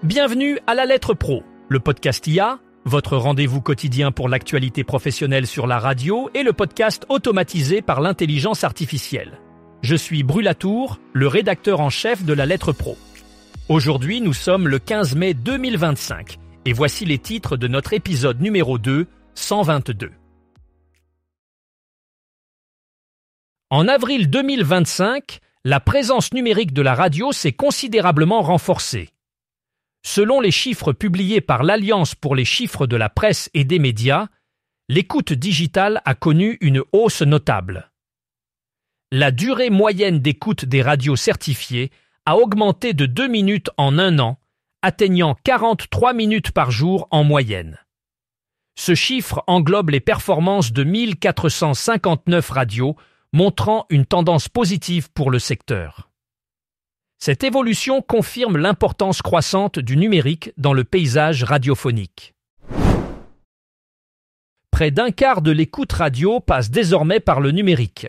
Bienvenue à La Lettre Pro, le podcast IA, votre rendez-vous quotidien pour l'actualité professionnelle sur la radio et le podcast automatisé par l'intelligence artificielle. Je suis Brulatour, le rédacteur en chef de La Lettre Pro. Aujourd'hui, nous sommes le 15 mai 2025 et voici les titres de notre épisode numéro 2, 122. En avril 2025, la présence numérique de la radio s'est considérablement renforcée. Selon les chiffres publiés par l'Alliance pour les chiffres de la presse et des médias, l'écoute digitale a connu une hausse notable. La durée moyenne d'écoute des radios certifiées a augmenté de 2 minutes en un an, atteignant 43 minutes par jour en moyenne. Ce chiffre englobe les performances de 1459 radios, montrant une tendance positive pour le secteur. Cette évolution confirme l'importance croissante du numérique dans le paysage radiophonique. Près d'un quart de l'écoute radio passe désormais par le numérique.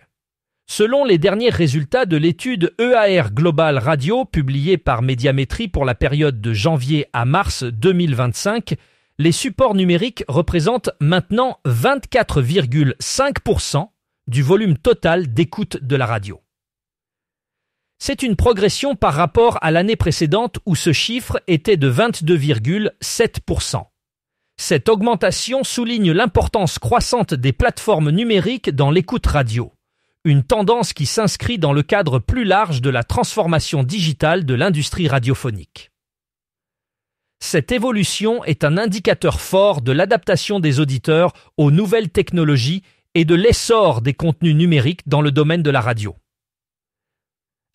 Selon les derniers résultats de l'étude EAR Global Radio publiée par Médiamétrie pour la période de janvier à mars 2025, les supports numériques représentent maintenant 24,5% du volume total d'écoute de la radio. C'est une progression par rapport à l'année précédente où ce chiffre était de 22,7%. Cette augmentation souligne l'importance croissante des plateformes numériques dans l'écoute radio, une tendance qui s'inscrit dans le cadre plus large de la transformation digitale de l'industrie radiophonique. Cette évolution est un indicateur fort de l'adaptation des auditeurs aux nouvelles technologies et de l'essor des contenus numériques dans le domaine de la radio.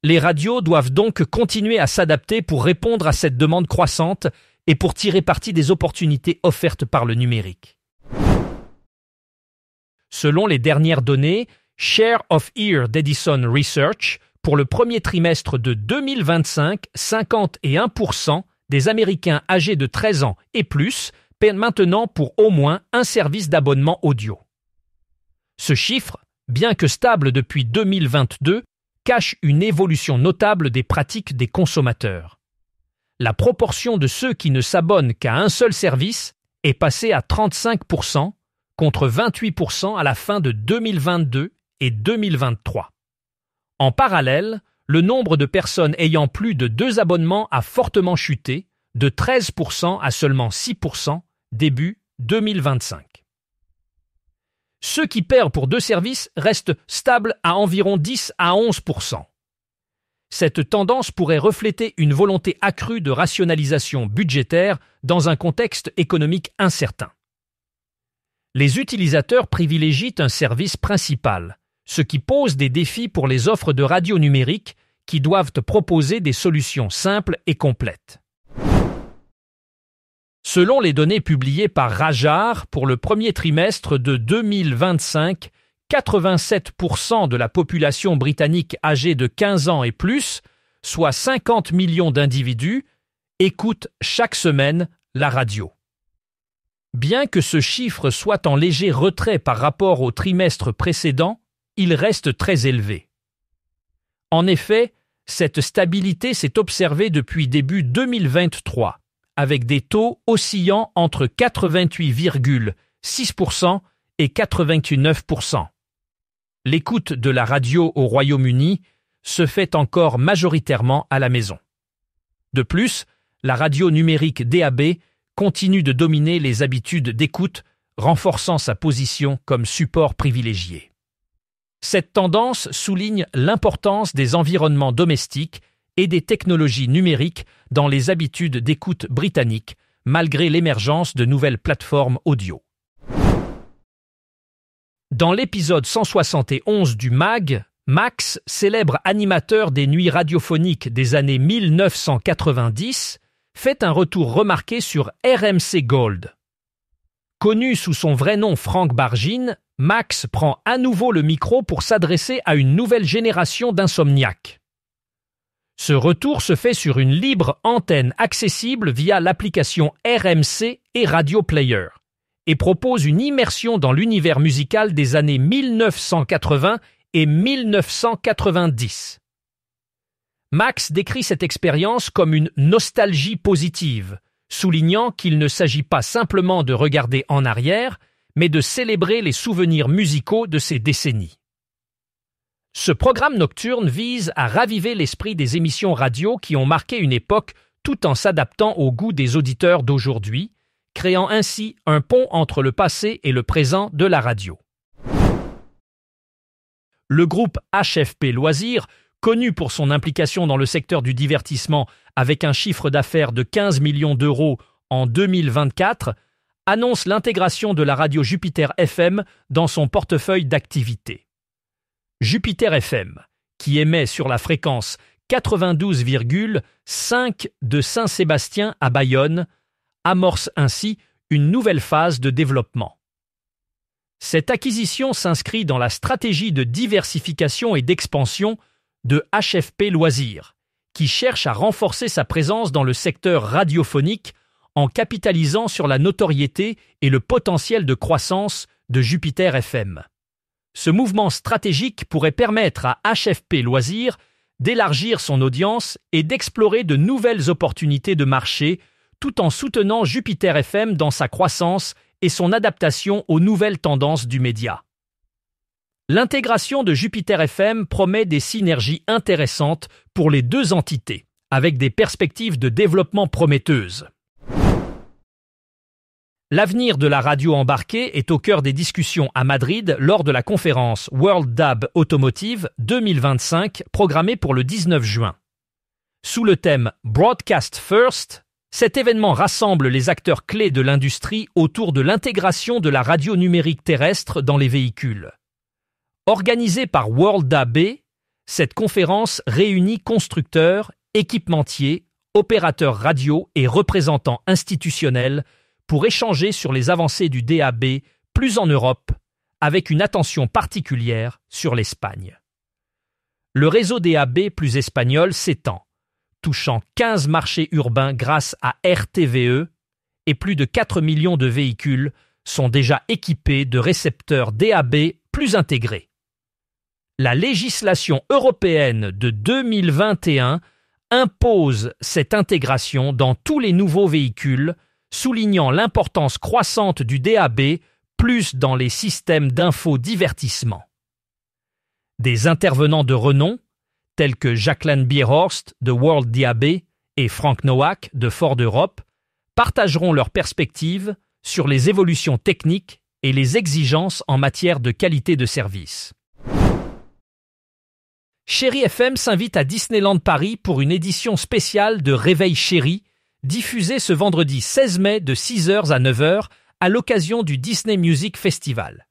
Les radios doivent donc continuer à s'adapter pour répondre à cette demande croissante et pour tirer parti des opportunités offertes par le numérique. Selon les dernières données, Share of Ear d'Edison Research, pour le premier trimestre de 2025, 51% des Américains âgés de 13 ans et plus paient maintenant pour au moins un service d'abonnement audio. Ce chiffre, bien que stable depuis 2022, cache une évolution notable des pratiques des consommateurs. La proportion de ceux qui ne s'abonnent qu'à un seul service est passée à 35% contre 28% à la fin de 2022 et 2023. En parallèle, le nombre de personnes ayant plus de 2 abonnements a fortement chuté, de 13% à seulement 6% début 2025. Ceux qui paient pour 2 services restent stables à environ 10 à 11%. Cette tendance pourrait refléter une volonté accrue de rationalisation budgétaire dans un contexte économique incertain. Les utilisateurs privilégient un service principal, ce qui pose des défis pour les offres de radio numérique qui doivent proposer des solutions simples et complètes. Selon les données publiées par Rajar pour le premier trimestre de 2025, 87% de la population britannique âgée de 15 ans et plus, soit 50 millions d'individus, écoutent chaque semaine la radio. Bien que ce chiffre soit en léger retrait par rapport au trimestre précédent, il reste très élevé. En effet, cette stabilité s'est observée depuis début 2023. Avec des taux oscillant entre 88,6% et 89%. L'écoute de la radio au Royaume-Uni se fait encore majoritairement à la maison. De plus, la radio numérique DAB continue de dominer les habitudes d'écoute, renforçant sa position comme support privilégié. Cette tendance souligne l'importance des environnements domestiques et des technologies numériques dans les habitudes d'écoute britanniques, malgré l'émergence de nouvelles plateformes audio. Dans l'épisode 171 du MAG, Max, célèbre animateur des nuits radiophoniques des années 1990, fait un retour remarqué sur RMC Gold. Connu sous son vrai nom Franck Bargine, Max prend à nouveau le micro pour s'adresser à une nouvelle génération d'insomniaques. Ce retour se fait sur une libre antenne accessible via l'application RMC et Radio Player et propose une immersion dans l'univers musical des années 1980 et 1990. Max décrit cette expérience comme une nostalgie positive, soulignant qu'il ne s'agit pas simplement de regarder en arrière, mais de célébrer les souvenirs musicaux de ces décennies. Ce programme nocturne vise à raviver l'esprit des émissions radio qui ont marqué une époque tout en s'adaptant au goût des auditeurs d'aujourd'hui, créant ainsi un pont entre le passé et le présent de la radio. Le groupe HFP Loisirs, connu pour son implication dans le secteur du divertissement avec un chiffre d'affaires de 15 millions d'euros en 2024, annonce l'intégration de la radio Jupiter FM dans son portefeuille d'activités. Jupiter FM, qui émet sur la fréquence 92,5 de Saint-Sébastien à Bayonne, amorce ainsi une nouvelle phase de développement. Cette acquisition s'inscrit dans la stratégie de diversification et d'expansion de HFP Loisirs, qui cherche à renforcer sa présence dans le secteur radiophonique en capitalisant sur la notoriété et le potentiel de croissance de Jupiter FM. Ce mouvement stratégique pourrait permettre à HFP Loisirs d'élargir son audience et d'explorer de nouvelles opportunités de marché tout en soutenant Jupiter FM dans sa croissance et son adaptation aux nouvelles tendances du média. L'intégration de Jupiter FM promet des synergies intéressantes pour les deux entités, avec des perspectives de développement prometteuses. L'avenir de la radio embarquée est au cœur des discussions à Madrid lors de la conférence World DAB Automotive 2025 programmée pour le 19 juin. Sous le thème Broadcast First, cet événement rassemble les acteurs clés de l'industrie autour de l'intégration de la radio numérique terrestre dans les véhicules. Organisée par World DAB, cette conférence réunit constructeurs, équipementiers, opérateurs radio et représentants institutionnels pour échanger sur les avancées du DAB plus en Europe, avec une attention particulière sur l'Espagne. Le réseau DAB plus espagnol s'étend, touchant 15 marchés urbains grâce à RTVE, et plus de 4 millions de véhicules sont déjà équipés de récepteurs DAB plus intégrés. La législation européenne de 2021 impose cette intégration dans tous les nouveaux véhicules, soulignant l'importance croissante du DAB plus dans les systèmes d'infodivertissement. Des intervenants de renom, tels que Jacqueline Bierhorst de World DAB et Frank Nowak de Ford Europe, partageront leurs perspectives sur les évolutions techniques et les exigences en matière de qualité de service. Chéri FM s'invite à Disneyland Paris pour une édition spéciale de Réveil Chéri, diffusée ce vendredi 16 mai de 6h à 9h à l'occasion du Disney Music Festival.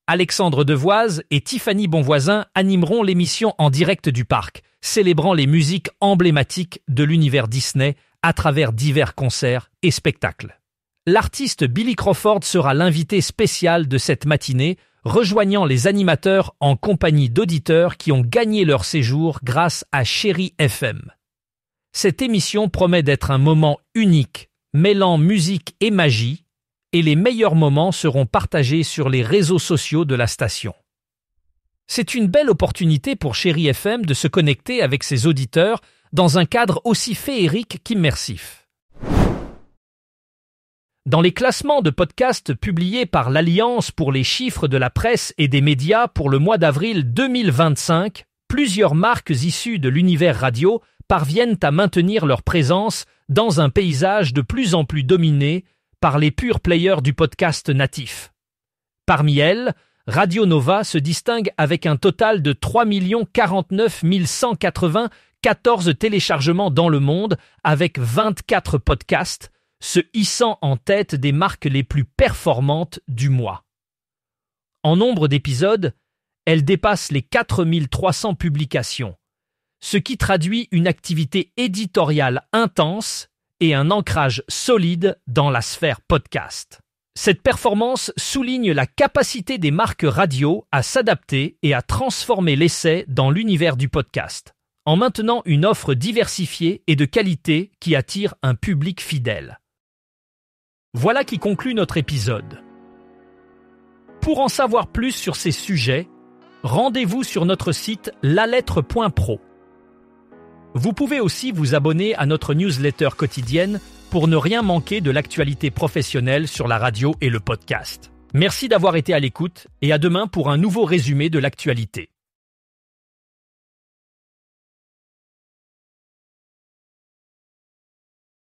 Alexandre Devoise et Tiffany Bonvoisin animeront l'émission en direct du parc, célébrant les musiques emblématiques de l'univers Disney à travers divers concerts et spectacles. L'artiste Billy Crawford sera l'invité spécial de cette matinée, rejoignant les animateurs en compagnie d'auditeurs qui ont gagné leur séjour grâce à Chéri FM. Cette émission promet d'être un moment unique, mêlant musique et magie, et les meilleurs moments seront partagés sur les réseaux sociaux de la station. C'est une belle opportunité pour Chéri FM de se connecter avec ses auditeurs dans un cadre aussi féerique qu'immersif. Dans les classements de podcasts publiés par l'Alliance pour les chiffres de la presse et des médias pour le mois d'avril 2025, plusieurs marques issues de l'univers radio parviennent à maintenir leur présence dans un paysage de plus en plus dominé par les purs players du podcast natif. Parmi elles, Radio Nova se distingue avec un total de 3 049 194 téléchargements dans le monde avec 24 podcasts, se hissant en tête des marques les plus performantes du mois. En nombre d'épisodes, elle dépasse les 4 300 publications, ce qui traduit une activité éditoriale intense et un ancrage solide dans la sphère podcast. Cette performance souligne la capacité des marques radio à s'adapter et à transformer l'essai dans l'univers du podcast, en maintenant une offre diversifiée et de qualité qui attire un public fidèle. Voilà qui conclut notre épisode. Pour en savoir plus sur ces sujets, rendez-vous sur notre site lalettre.pro. Vous pouvez aussi vous abonner à notre newsletter quotidienne pour ne rien manquer de l'actualité professionnelle sur la radio et le podcast. Merci d'avoir été à l'écoute et à demain pour un nouveau résumé de l'actualité.